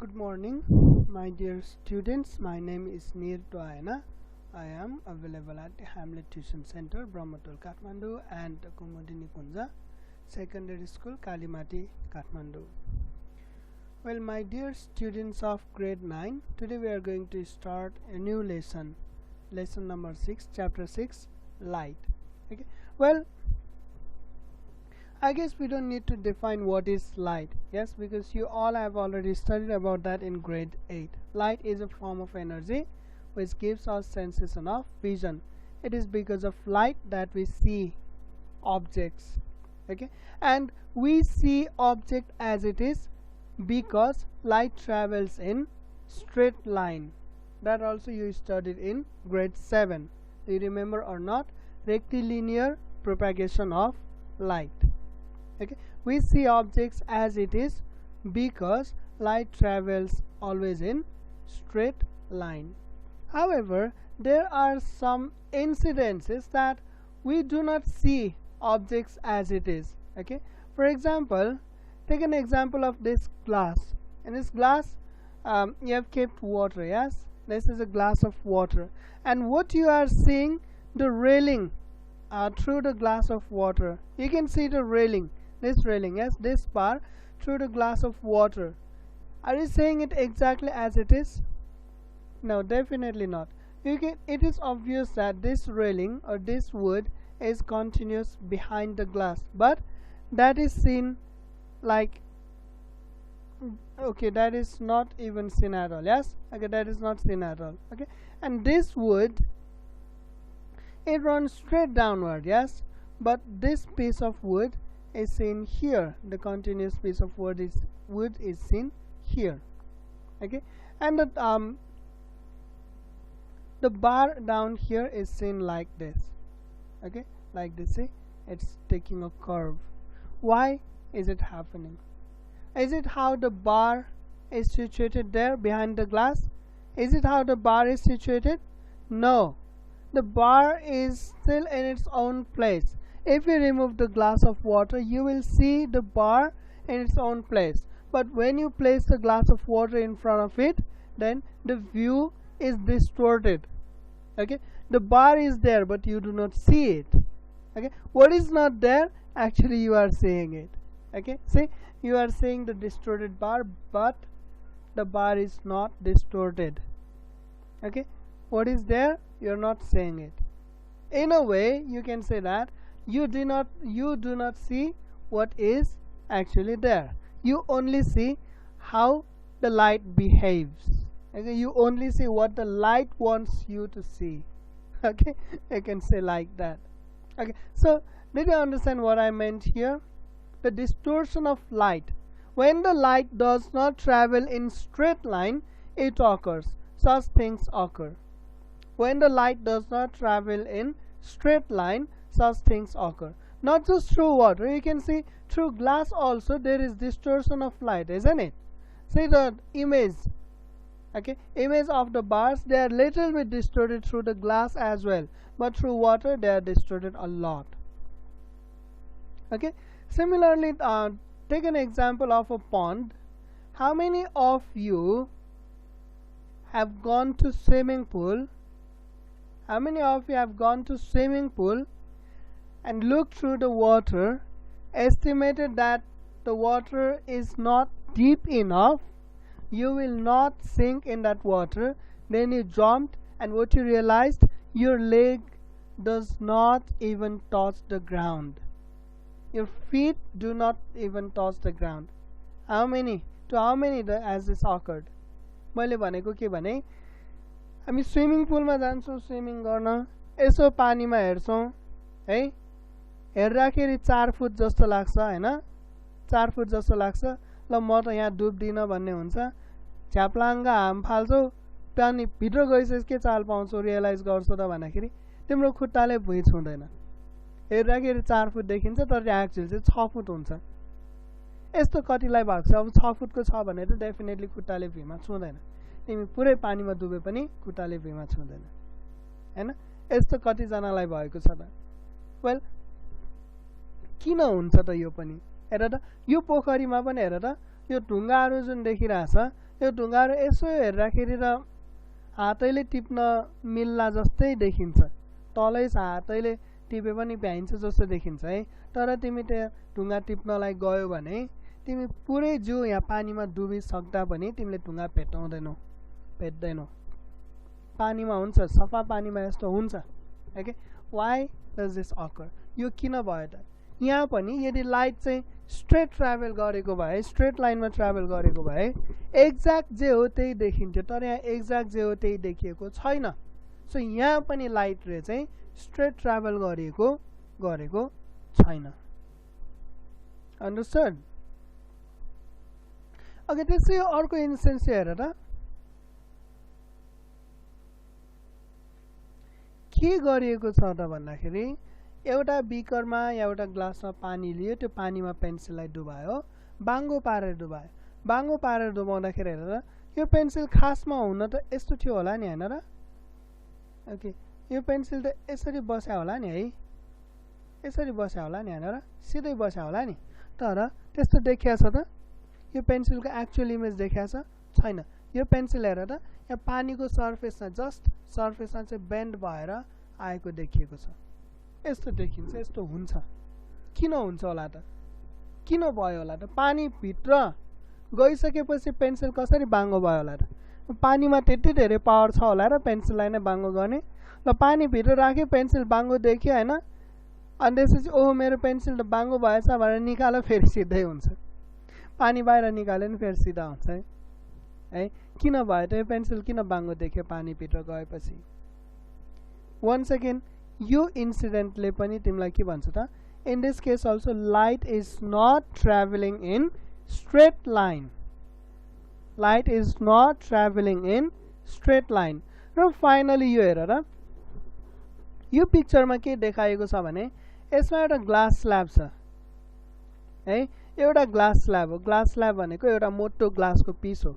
Good morning, my dear students. My name is Nir Toayana. I am available at the Hamlet Tuition Center, Brahmatul, Kathmandu, and Kumudini Kunja Secondary School, Kalimati, Kathmandu. Well, my dear students of grade 9, today we are going to start a new lesson number 6, chapter 6, light. Okay. Well, I guess we don't need to define what is light, yes, because you all have already studied about that in grade 8. Light is a form of energy which gives us sensation of vision. It is because of light that we see objects, okay, and we see object as it is because light travels in straight line. That also you studied in grade 7. Do you remember or not? Rectilinear propagation of light. Okay, we see objects as it is because light travels always in straight line. However, there are some incidences that we do not see objects as it is. Okay, for example, take an example of this glass. In this glass, you have kept water. Yes, this is a glass of water, and what you are seeing, the railing through the glass of water. You can see the railing. This railing, yes, this bar through the glass of water. Are you saying it exactly as it is? No, definitely not. It is obvious that this railing or this wood is continuous behind the glass, but that is seen like, okay, that is not even seen at all. Yes, okay, that is not seen at all. Okay, and this wood, it runs straight downward. Yes, but this piece of wood is seen here. The continuous piece of wood is seen here. Okay, and the bar down here is seen like this. Okay, like this. See, it's taking a curve. Why is it happening? Is it how the bar is situated there behind the glass? Is it how the bar is situated? No, the bar is still in its own place. If you remove the glass of water, you will see the bar in its own place. But when you place the glass of water in front of it, then the view is distorted. Okay, the bar is there, but you do not see it. Okay, what is not there? Actually, you are seeing it. Okay, see, you are seeing the distorted bar, but the bar is not distorted. Okay, what is there? You are not seeing it. In a way, you can say that you do not see what is actually there. You only see how the light behaves. Okay, you only see what the light wants you to see. Okay, I can say like that. Okay, so did you understand what I meant here? The distortion of light. When the light does not travel in straight line, it occurs. Such things occur. When the light does not travel in straight line, such things occur. Not just through water, you can see through glass also there is distortion of light, isn't it? See the image, okay, image of the bars, they are little bit distorted through the glass as well, but through water they are distorted a lot. Okay, similarly, take an example of a pond. How many of you have gone to swimming pool? How many of you have gone to swimming pool and looked through the water, estimated that the water is not deep enough, you will not sink in that water, then you jumped, and what you realized, your leg does not even touch the ground. Your feet do not even touch the ground. How many? To how many has this occurred? मैले भनेको के भने, हामी swimming पुलमा जान्छौँ swimming गर्न, यसो पानीमा हेर्छौँ है, हेर्दाखेरि 4 फुट जस्तो लाग्छ हैन, 4 फुट जस्तो लाग्छ, ल म त यहाँ डुब्दिन भन्ने हुन्छ, झ्याप्लाङ्गा हाम फाल्छौ, पानी भित्र गइसकेपछि के चाल पाउँछौ, रियलाइज गर्छौ त भन्दाखेरि तिम्रो खुट्टाले भुइँ छुँदैन. हेर्दाखेरि 4 फुट देखिन्छ, तर एक्चुअली चाहिँ 6 फुट हुन्छ. यस्तो कतिलाई भएको छ? अब 6 फुटको छ भने त डेफिनेटली खुट्टाले भुइँमा छुँदैन. तिमी पुरै पानीमा डुबे पनि खुट्टाले भुइँमा छुँदैन हैन. यस्तो कतिजनालाई भएको छ त? वेल, किन हुन्छ त यो पनि? हेर त, यो पोखरीमा पनि हेर त, यो ढुङ्गाहरू जुन देखिरहेछ, यो ढुङ्गाहरू यसो हेर्दाखेरि र हातैले टिप्न मिल्ला जस्तै देखिन्छ, तलै हातैले टिपे पनि भ्याइन्छ जस्तो देखिन्छ है। तर तिमी त्यो ढुङ्गा टिप्नलाई गयो भने तिमी पुरै जिउ यहाँ पानीमा डुबिसक्दा पनि तिमीले ढुङ्गा भेट्दैनौ। पानीमा हुन्छ, सफा पानीमा यस्तो हुन्छ। Okay, why does this occur? यो किन भयो त? यहाँ पनि यदि लाइट चाहिँ स्ट्रेट ट्राभल गरेको भए, स्ट्रेट लाइनमा ट्राभल गरेको भए एक्ज्याक्ट जे हो त्यही देखिन्थ्यो, तर यहाँ एक्ज्याक्ट जे हो त्यही देखिएको छैन। सो यहाँ पनि लाइट रे चाहिँ स्ट्रेट ट्राभल गरेको छैन। अन्डरस्ट्यान्ड? ओके, त्यसै अर्को इन्स्टेन्स हेर त, के गरिएको छ त भन्दाखेरि एउटा बिकरमा या एउटा ग्लासमा पानी लियो, त्यो पानीमा पेन्सिललाई डुबायो, बाङ्गो पारेर डुबायो। बाङ्गो पारेर डुबाउँदाखेरि हेरेर यो पेन्सिल खासमा हुन त यस्तो थियो होला नि, होइन र? ओके, यो पेन्सिल त यसरी बस्या होला नि है, यसरी बस्या होला नि, होइन र? सिधै बस्या होला नि। तर त्यस्तो देखिया छ त? यो पेन्सिलको एक्चुअल इमेज देखिया छैन। यो पेन्सिल हेर त, यहाँ पानीको सर्फेसमा, जस्ट सर्फेसमा चाहिँ बेन्ड भएर आएको देखिएको छ। यस्तो देखिन्छ, यस्तो हुन्छ। किन हुन्छ होला त? किन भयो होला त? पानीभित्र गइसकेपछि पेन्सिल कसरी बाङ्गो भयो होला त? पानीमा त्यति धेरै पावर छ होला र पेन्सिललाई नै बाङ्गो गर्ने। ल, पानीभित्र राख्यो, पेन्सिल बाङ्गो देखियो होइन, अनि त्यसपछि ओहो मेरो पेन्सिल त बाङ्गो भएछ भनेर निकाल्यो, फेरि सिधै हुन्छ। पानी बाहिर निकाल्यो नि फेरि सिधा हुन्छ है। किन भयो त? यो पेन्सिल किन बाङ्गो देख्यो पानीभित्र गएपछि? वन्स अगेन यो इन्सिडेन्टले पनि तिमीलाई के भन्छ त? In this case also light is not travelling in straight line. Light is not travelling in straight line. र फाइनली यो हेर र, यो पिक्चरमा के देखाएको छ भने यसमा एउटा ग्लास स्ल्याब छ है, एउटा ग्लास स्ल्याब हो। ग्लास स्ल्याब भनेको एउटा मोटो ग्लासको पिस हो,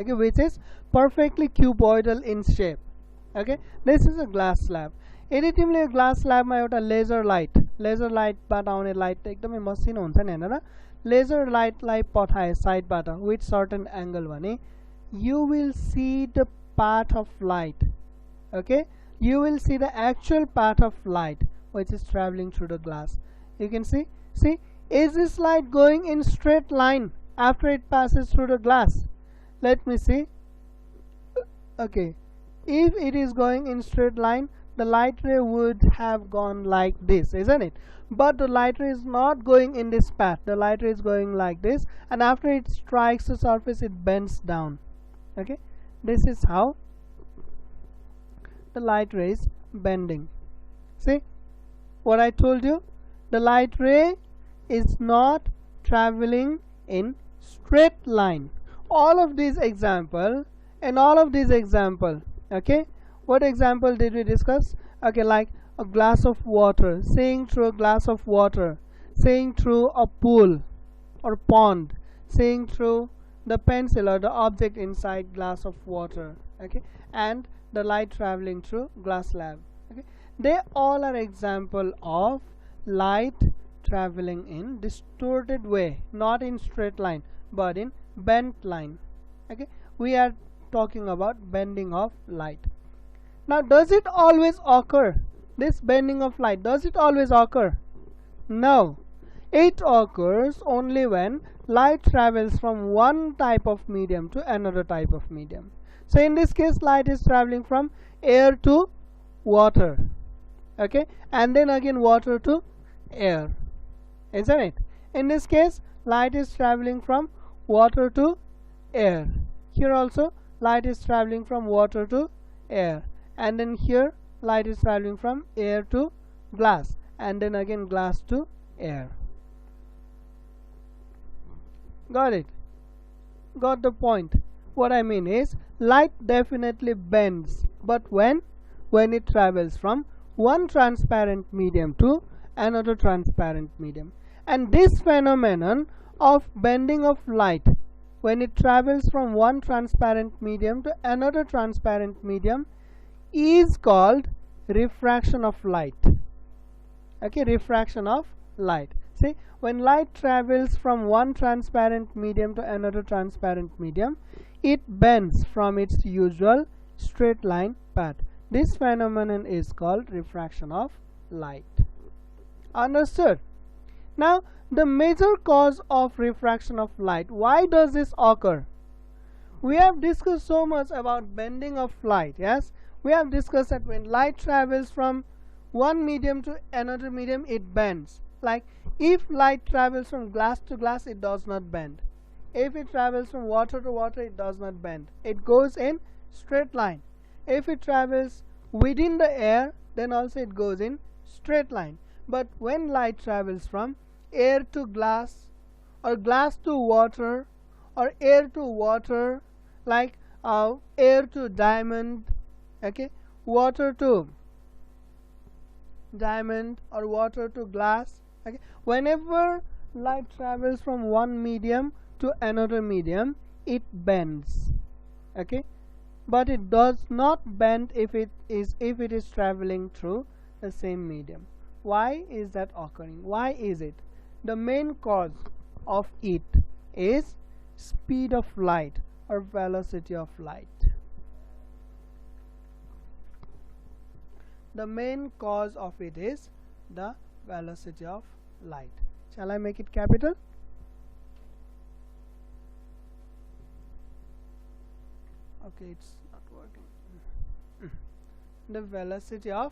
okay, which is perfectly cuboidal in shape. Okay, this is a glass slab. यदि तिमीले ग्लास स्ल्याबमा एउटा लेजर लाइटबाट आउने लाइट त एकदमै मसिनो हुन्छ नि, होइन र? लेजर लाइटलाई पठाए साइडबाट विथ सर्टन एङ्गल भने you will see the path of light. Okay, you will see the actual path of light which is traveling through the glass. You can see, is this light going in straight line after it passes through the glass? Let me see. Okay, if it is going in straight line, the light ray would have gone like this, isn't it? But the light ray is not going in this path. The light ray is going like this, and after it strikes the surface it bends down. Okay, this is how the light ray is bending. See what I told you? The light ray is not traveling in straight line. All of these example, okay, what example did we discuss? Okay, like a glass of water, seeing through a glass of water, seeing through a pool or pond, seeing through the pencil or the object inside glass of water, okay, and the light traveling through glass slab. Okay, they all are example of light traveling in distorted way, not in straight line but in bent line. Okay, we are talking about bending of light. Now, does it always occur, this bending of light? Does it always occur? No, it occurs only when light travels from one type of medium to another type of medium. So in this case, light is traveling from air to water, okay, and then again water to air, isn't it? In this case, light is traveling from water to air. Here also light is traveling from water to air, and then here light is traveling from air to glass, and then again glass to air. Got it? Got the point? What I mean is, light definitely bends, but when it travels from one transparent medium to another transparent medium. And this phenomenon of bending of light, when it travels from one transparent medium to another transparent medium, is called refraction of light. Okay, refraction of light. See, when light travels from one transparent medium to another transparent medium, it bends from its usual straight line path. This phenomenon is called refraction of light. Understood? Now, the major cause of refraction of light. Why does this occur? We have discussed so much about bending of light. Yes, we have discussed that when light travels from one medium to another medium, it bends. Like if light travels from glass to glass, it does not bend. If it travels from water to water, it does not bend. It goes in straight line. If it travels within the air, then also it goes in straight line. But when light travels from air to glass, or glass to water, or air to water, like air to diamond, okay, water to diamond, or water to glass, okay, whenever light travels from one medium to another medium, it bends, okay, but it does not bend if it is traveling through the same medium. Why is that occurring? Why is it? The main cause of it is speed of light or velocity of light. The main cause of it is the velocity of light. Shall I make it capital? Okay, it's not working. The velocity of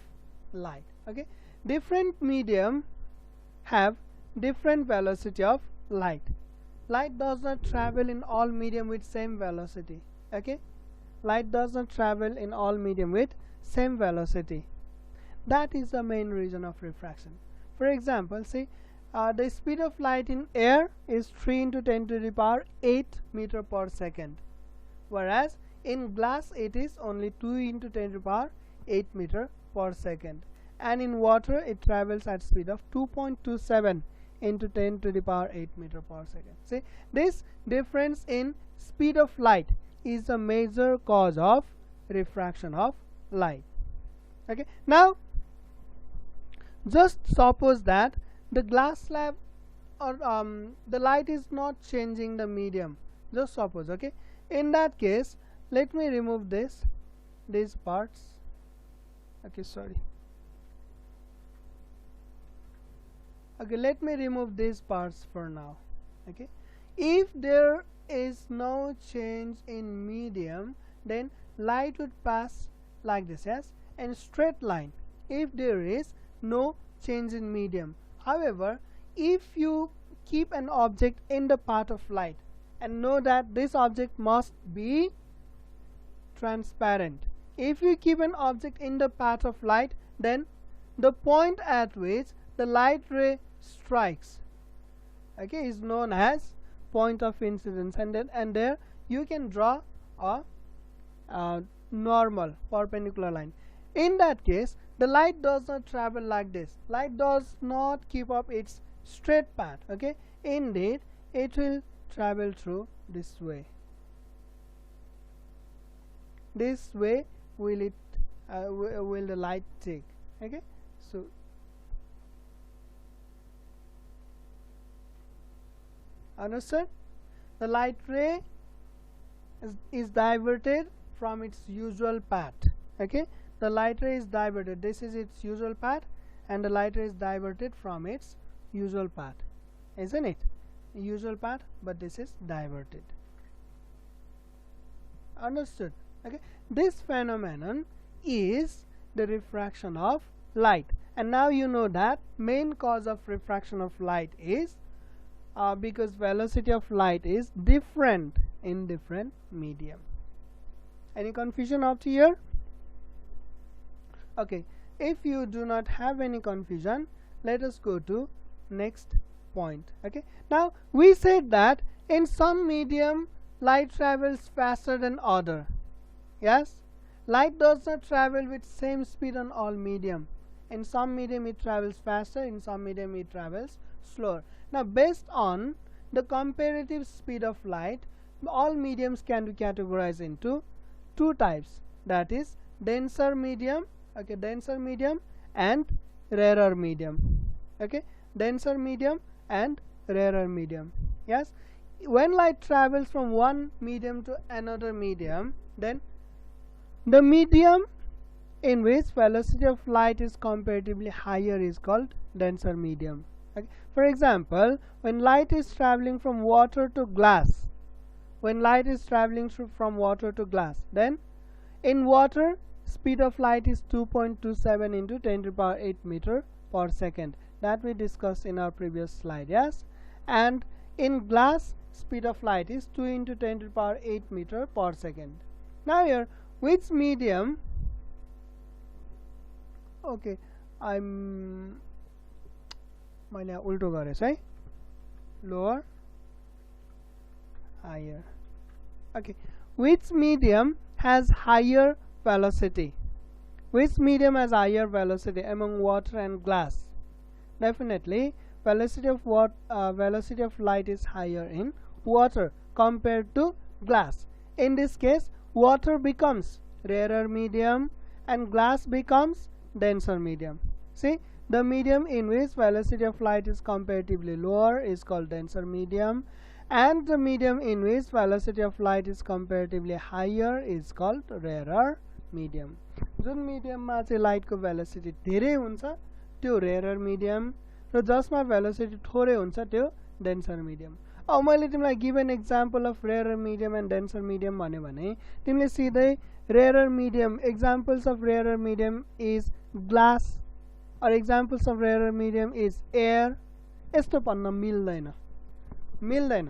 light. Okay, different medium have different velocity of light. Light does not travel in all medium with same velocity. Okay, light does not travel in all medium with same velocity. That is the main reason of refraction. For example, see, the speed of light in air is 3 into 10 to the power 8 meter per second, whereas in glass it is only 2 into 10 to the power 8 meter per second, and in water it travels at speed of 2.27 into 10 to the power 8 meter per second. See, this difference in speed of light is a major cause of refraction of light. Okay, now just suppose that the glass slab or the light is not changing the medium. Just suppose, okay, in that case let me remove these parts. Okay, sorry. Okay, let me remove these parts for now. Okay, if there is no change in medium, then light would pass like this, yes, in straight line if there is no change in medium. However, if you keep an object in the path of light and know that this object must be transparent, if you keep an object in the path of light, then the point at which the light ray strikes, okay, is known as point of incidence, and there you can draw a normal perpendicular line. In that case, the light does not travel like this. Light does not keep up its straight path. Okay, indeed it will travel through this way. This way will the light take. Okay, so understand, the light ray is diverted from its usual path. Okay, the light ray is diverted. This is its usual path, and the light ray is diverted from its usual path, isn't it? Usual path, but this is diverted. Understood? Okay, this phenomenon is the refraction of light, and now you know that main cause of refraction of light is because velocity of light is different in different medium. Any confusion up to here? Okay, if you do not have any confusion, let us go to next point. Okay, now we said that in some medium light travels faster than other. Yes, light does not travel with same speed on all medium. In some medium it travels faster, in some medium it travels slower. Now based on the comparative speed of light, all mediums can be categorized into two types, that is denser medium, denser medium and rarer medium. Okay, denser medium and rarer medium. Yes, when light travels from one medium to another medium, then the medium in which velocity of light is comparatively higher is called denser medium. Okay. For example, when light is traveling from water to glass, then in water speed of light is 2.27 into 10 to the power 8 meter per second. That we discussed in our previous slide. Yes, and in glass speed of light is 2 into 10 to the power 8 meter per second. Now here, which medium, okay, मैले उल्टो गरेछु है, lower higher. Okay, which medium has higher velocity? Which medium has higher velocity among water and glass? Definitely velocity of light is higher in water compared to glass. In this case, water becomes rarer medium and glass becomes denser medium. See, the medium in which velocity of light is comparatively lower is called denser medium, and the medium in which velocity of light is comparatively higher is called rarer medium. जुन मिडियममा चाहिँ लाइटको velocity धेरै हुन्छ त्यो rare medium र जसमा velocity थोरै हुन्छ त्यो denser medium. अब मैले तिमीलाई given example of rare medium and denser medium भन्यो भने तिमीले सिधै rare medium, examples of rare medium is glass or examples of rarer medium is air, यस्तो भन्न मिल्दैन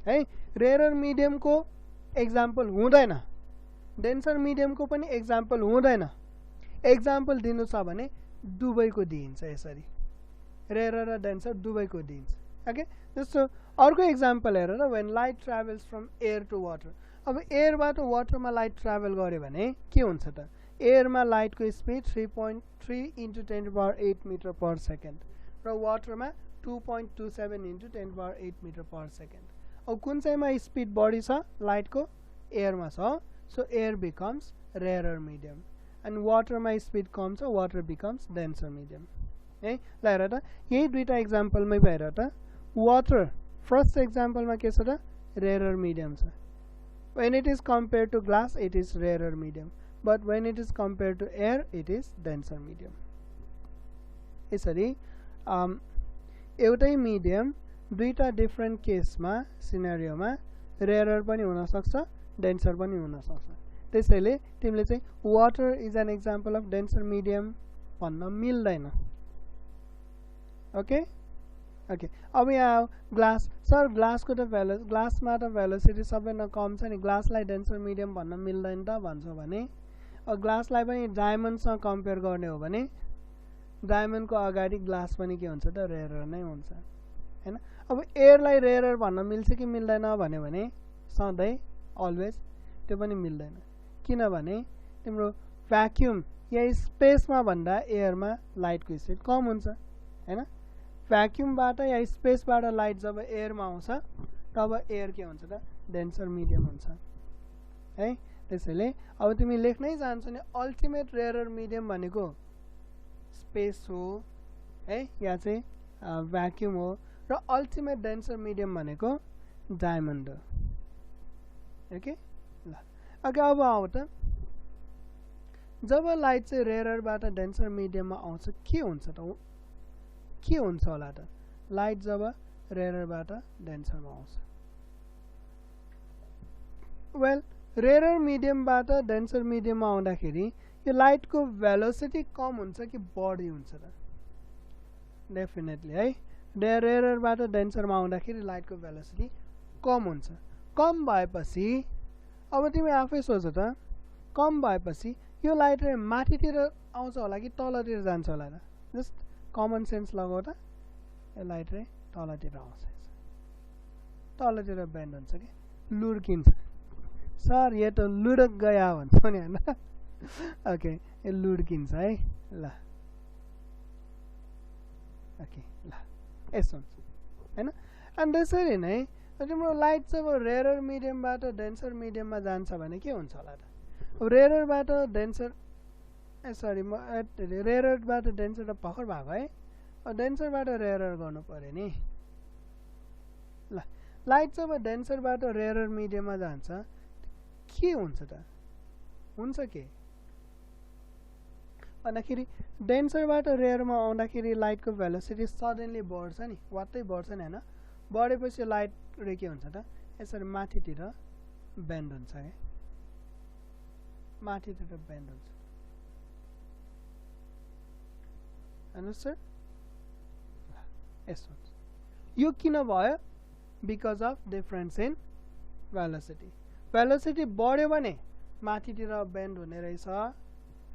है. रेयर मिडियम को एक्जाम्पल हुँदैन, डेन्सर मिडियम को पनि एक्जाम्पल हुँदैन. एक्जाम्पल दिनु छ भने दुवैको दिइन्छ. यसरी रेयर र डेन्सर दुवैको दिइन्छ. ओके, जस्तो अर्को एक्जाम्पल हेर र when light travels from air to water. अब एयरबाट वाटरमा लाइट ट्राभल गर्यो भने के हुन्छ त? एयरमा लाइटको speed 3.3 into 10 to the power 8 meter per second र वाटरमा 2.27 into 10 to the power 8 meter per second. अब कुन चाहिँमा स्पिड बढी छ? लाइटको एयरमा छ, so air becomes rare medium, and वाटरमा स्पिड कम छ, वाटर बिकम्स डेन्सर मिडियम. है, ल हेर त, यही दुईटा एक्जाम्पलमै हेर त. वाटर फर्स्ट एक्जाम्पलमा के छ त? रेयर मिडियम छ. when it is compared to glass it is rarer medium, but when it is compared to air it is denser medium. यसरी एउटै मिडियम दुईटा डिफरेंट केसमा सिनेरियोमा रेयर पनि हुन सक्छ, डेन्सर पनि हुन सक्छ. त्यसैले तिमीले चाहिँ water is an example of denser medium भन्न मिल्दैन. ओके ओके, अब यहाँ ग्लास. सर ग्लासको त ग्लासमा त भेलोसिटी सबैभन्दा कम छ नि, ग्लासलाई डेन्सर मिडियम भन्न मिल्दैन त भन्छौ भने, ग्लासलाई पनि डायमन्डसँग कम्पेयर गर्ने हो भने डायमन्डको अगाडि ग्लास पनि के हुन्छ त? रेयर नै हुन्छ हैन. अब एयरलाई रेयर भन्न मिल्छ कि मिल्दैन भन्यो भने सधैँ अलवेज त्यो पनि मिल्दैन. किनभने तिम्रो भ्याक्युम या स्पेसमा भन्दा एयरमा लाइटको स्पिड कम हुन्छ हैन. भ्याक्युमबाट या स्पेसबाट लाइट जब एयरमा आउँछ तब एयर के हुन्छ त? डेन्सर मिडियम हुन्छ है. त्यसैले अब तिमी लेख्नै जान्छौ नि अल्टिमेट रेयर मिडियम भनेको स्पेस हो है, या चाहिँ भ्याक्युम हो, र अल्टिमेट डेन्सर मिडियम भनेको डायमन्ड हो. ओके ल, ओके अब आऊ त. जब लाइट चाहिँ रेयरबाट डेन्सर मिडियममा आउँछ के हुन्छ त? के हुन्छ होला त? लाइट जब रेयरबाट डेन्सरमा आउँछ, वेल रेयर मिडियमबाट डेन्सर मिडियममा आउँदाखेरि यो लाइटको भेलोसिटी कम हुन्छ कि बढी हुन्छ त? डेफिनेटली है, रेयरबाट डेन्सरमा आउँदाखेरि लाइटको भेलोसिटी कम हुन्छ. कम भएपछि अब तिमी आफै सोच त, कम भएपछि यो लाइट रे माथितिर आउँछ होला कि तलतिर जान्छ होला त? जस्ट कमन सेन्स लगाउ त, यो लाइट रे तलतिर आउँछ, तलतिर बेन्ड हुन्छ कि लुड्किन्छ. सर ये तो लुडक गया भन्छ नि हैन. ओके, यो लुड्किन्छ है. ल ओके ल, यसो हुन्छ हैन. अनि त्यसरी नै तिम्रो लाइट जब रेयर मिडियमबाट डेन्सर मिडियममा जान्छ भने के हुन्छ होला त? रेयरबाट डेन्सर सरी रेयरबाट डेन्सर त भर्खर भएको है, डेन्सरबाट रेयर गर्नु पर्यो नि ल लाइट जब डेन्सरबाट रेयर मिडियममा जान्छ के हुन्छ त हुन्छ के भन्दाखेरि डेन्सरबाट रेयरमा आउँदाखेरि लाइटको भेलोसिटी सडनली बढ्छ नि वात्तै बढ्छ नि हैन बढेपछि लाइट रे के हुन्छ त यसरी माथितिर बेन्ड हुन्छ के माथितिर बेन्ड हुन्छ हेर्नुस् सर यस्तो हुन्छ यो किन भयो because of difference in velocity velocity बढ्यो भने माथितिर बेन्ड हुने रहेछ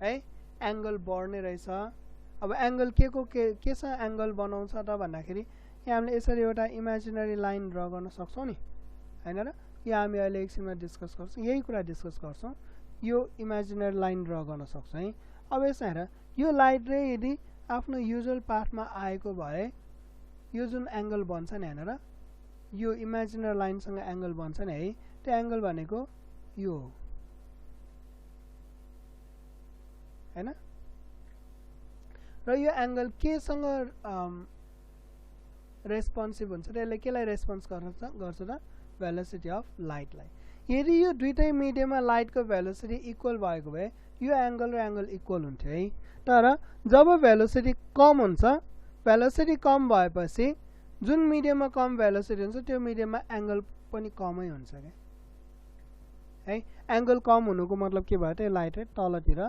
है एंगल बढ्ने रहेछ अब एंगल केसँग एंगल बनाउँछ त भन्दाखेरि यहाँ हामीले यसरी एउटा इमेजिनरी लाइन ड्रा गर्न सक्छौं नि हैन र यहाँ हामी अहिले एकछिनमा डिस्कस गर्छौं यही कुरा डिस्कस गर्छौं यो इमेजिनरी लाइन ड्रा गर्न सक्छौं है अब यसमा हेर यो लाइट रे यदि आफ्नो युजुअल पाथमा आएको भए यो जुन एंगल बन्छ नि हैन र यो इमेजिनरी लाइन सँग एंगल बन्छ नि है त्यो एंगल भनेको यो हो हैन र यो एंगल केसँग रेस्पोन्सिभ हुन्छ र यसले केलाई रेस्पोन्स गर्छ त भेलोसिटी अफ लाइटलाई यदि यो दुईटै मिडियममा लाइटको भेलोसिटी इक्वल भएको भए यो एंगल र एंगल इक्वल हुन्थ्यो है तर जब भेलोसिटी कम हुन्छ भेलोसिटी कम भएपछि जुन मिडियममा कम भेलोसिटी हुन्छ त्यो मिडियममा एंगल पनि कमै हुन्छ के है एंगल कम हुनुको मतलब के भयो त लाइट रे तलतिर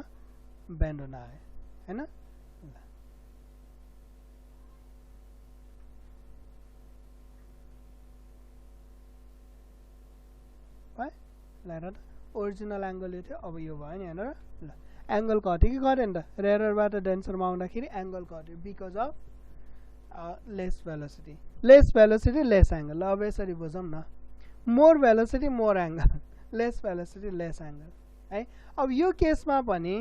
बेन्ड हुन आयो हैन ल ओरिजिनल एंगल यो थियो अब यो भयो नि हैन र ल एंगल घट्यो कि घटेन त रेयरबाट डेन्सरमा आउँदाखेरि एंगल घट्यो because of less velocity less angle अब यसरी बुझौं न more velocity more angle less velocity less angle है अब यो केसमा पनि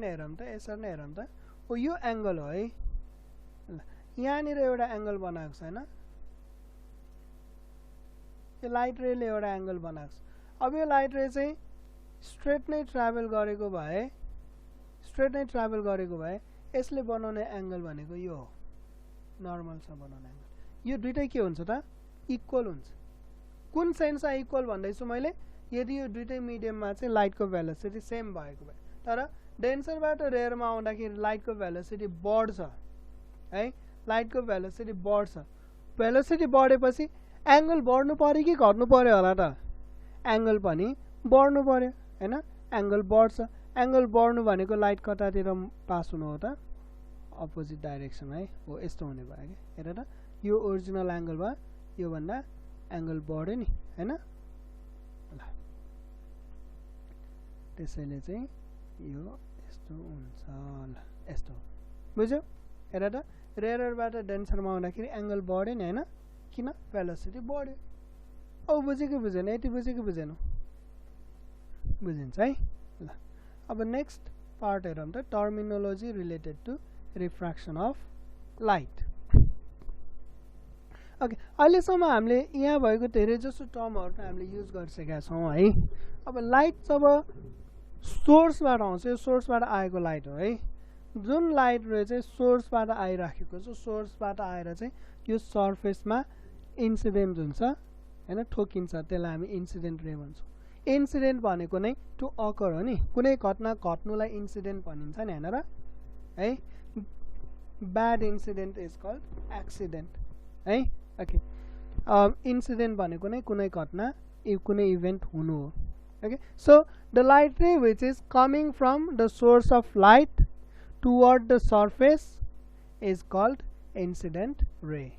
हेरौं त यसरी नै हेरौं त ओ यो एंगल हो है ल यहाँनिर एउटा एंगल बनाएको छ हैन यो लाइट रे ले एउटा एंगल बनाएको छ अब यो लाइट रे चाहिँ स्ट्रेट नै ट्राभल गरेको भए यसले बनाउने एंगल भनेको यो हो नर्मल सँग बनाउने एंगल यो दुईटै के हुन्छ त इक्वल हुन्छ कुन सेन्समा इक्वल भन्दैछु मैले यदि यो दुईटै मिडियममा चाहिँ लाइटको भेलोसिटी सेम भएको भए तर डेन्सरबाट रेयरमा आउँदाखेरि लाइटको भेलोसिटी बढ्छ है लाइटको भेलोसिटी बढ्छ भेलोसिटी बढेपछि एंगल बढ्नु पर्यो कि घट्नु पर्यो होला त एंगल पनि बढ्नु पर्यो हैन एंगल बढ्छ एंगल बढ्नु भनेको लाइट कतातिर पास हुनु हो त अपोजिट डाइरेक्सन है हो यस्तो हुने भयो के हेर त यो ओरिजिनल एंगल भयो यो भन्दा एंगल बढ्यो नि हैन ल त्यसैले चाहिँ यो यस्तो हुन्छ ल यस्तो बुझ्यौ हेर त रेयरबाट डेन्सरमा आउँदाखेरि एंगल बढ्यो नि हैन किन भेलोसिटी बढ्यो अब बुझ्यो कि बुझेन यति बुझ्यो कि बुझेन बुझिन्छ है ल अब नेक्स्ट पार्ट हेरौं त terminology related to refraction of light okay अहिलेसम्म हामीले यहाँ भएको धेरै जसो टर्महरु हामीले युज गरिसकेका छौं है अब लाइट जब सोर्सबाट आउँछ यो सोर्सबाट आएको लाइट हो है जुन लाइट रे चाहिँ सोर्सबाट आइराखेको छ सोर्सबाट आएर चाहिँ यो सरफेसमा इन्सिडेन्ट हुन्छ हैन ठोकिन्छ त्यसलाई हामी इन्सिडेन्ट रे भन्छौं इन्सिडेन्ट भनेको नै टु अकर हो नि कुनै घटना घट्नुलाई इन्सिडेन्ट भनिन्छ नि हैन र है bad incident is called accident है ओके इन्सिडेन्ट भनेको नै कुनै घटना कुनै इभेन्ट हुनु हो okay so the light ray which is coming from the source of light toward the surface is called incident ray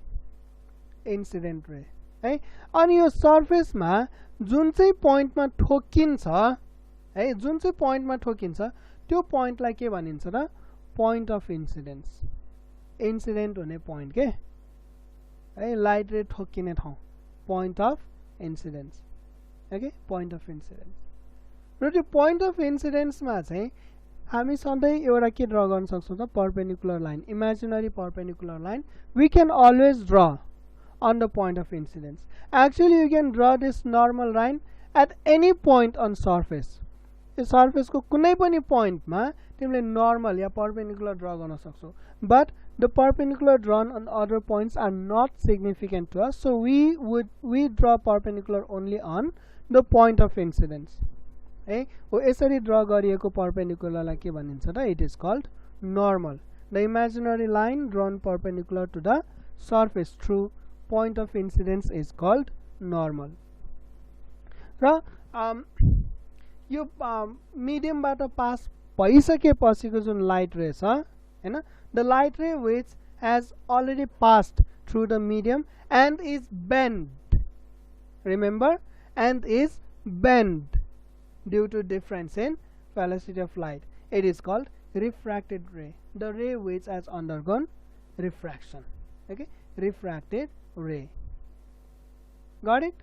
है अनि यो सर्फेस मा जुन चाहिँ पोइन्टमा ठोकिन्छ है जुन चाहिँ पोइन्टमा ठोकिन्छ त्यो पोइन्टलाई के भनिन्छ त पोइन्ट अफ इन्सिडेन्स इन्सिडेन्ट हुने पोइन्ट के है लाइट रे ठोकिने ठाउँ point of incidence okay point of incidence र त्यो पोइन्ट अफ इन्सिडेन्समा चाहिँ हामी सधैँ एउटा के ड्रा गर्न सक्छौं त perpendicular line imaginary perpendicular line we can always draw on the point of incidence. Actually you can draw this normal line at any point on surface. Yo surface को कुनै पनि point मा तिमीले नर्मल या perpendicular ड्र गर्न सक्छौ but the perpendicular drawn on other points are not significant to us, so we draw perpendicular only on the point of incidence. है हो यसरी ड्र गरिएको परपेन्डिकुलरलाई के भनिन्छ त it is called normal. The imaginary line drawn perpendicular to the surface through point of incidence is called normal. र यो मिडियमबाट पास भइसकेपछिको जुन लाइट रे छ हैन the light ray which has already passed through the medium and is bent, remember, and is bent due to difference in velocity of light, it is called refracted ray, the ray which has undergone refraction. Okay, refracted ray. Got it?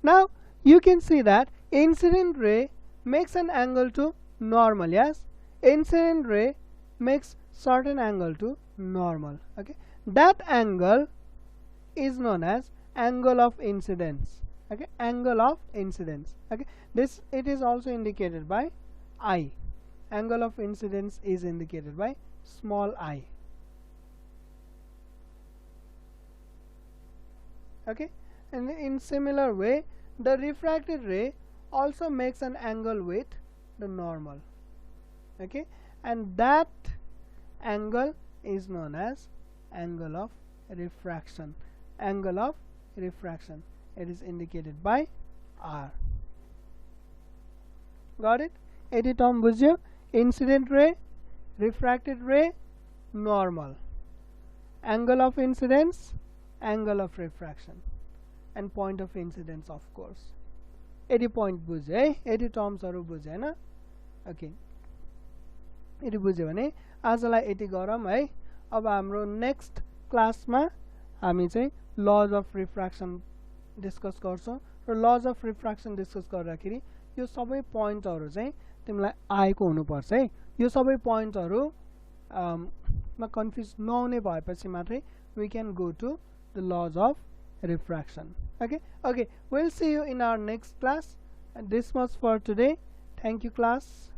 Now you can see that incident ray makes an angle to normal. Yes, incident ray makes certain angle to normal. Okay, that angle is known as angle of incidence. Okay, angle of incidence. Okay, this it is also indicated by I. Angle of incidence is indicated by small I. Okay, and in similar way the refracted ray also makes an angle with the normal. Okay, and that angle is known as angle of refraction. Angle of refraction, it is indicated by R. Got it? यति term बुझ्यो? Incident ray, refracted ray, normal. Angle of incidence, angle of refraction, and point of incidence of course. 80 point बुझ्यो है? 80 टर्म्सहरु बुझ्यो हैन? Okay, यति बुझ्यो भने आजलाई यति गरौँ है। अब हाम्रो नेक्स्ट क्लासमा हामी चाहिँ लज अफ रिफ्र्याक्सन डिस्कस गर्छौं र लज अफ रिफ्र्याक्सन डिस्कस गर्दाखेरि यो सबै पोइन्टहरु चाहिँ तिमीलाई आएको हुनुपर्छ है। यो सबै पोइन्टहरु मा कन्फ्युज नहुने भएपछि मात्रै we can go to the laws of refraction. Okay, we'll see you in our next class, and this much for today. Thank you class.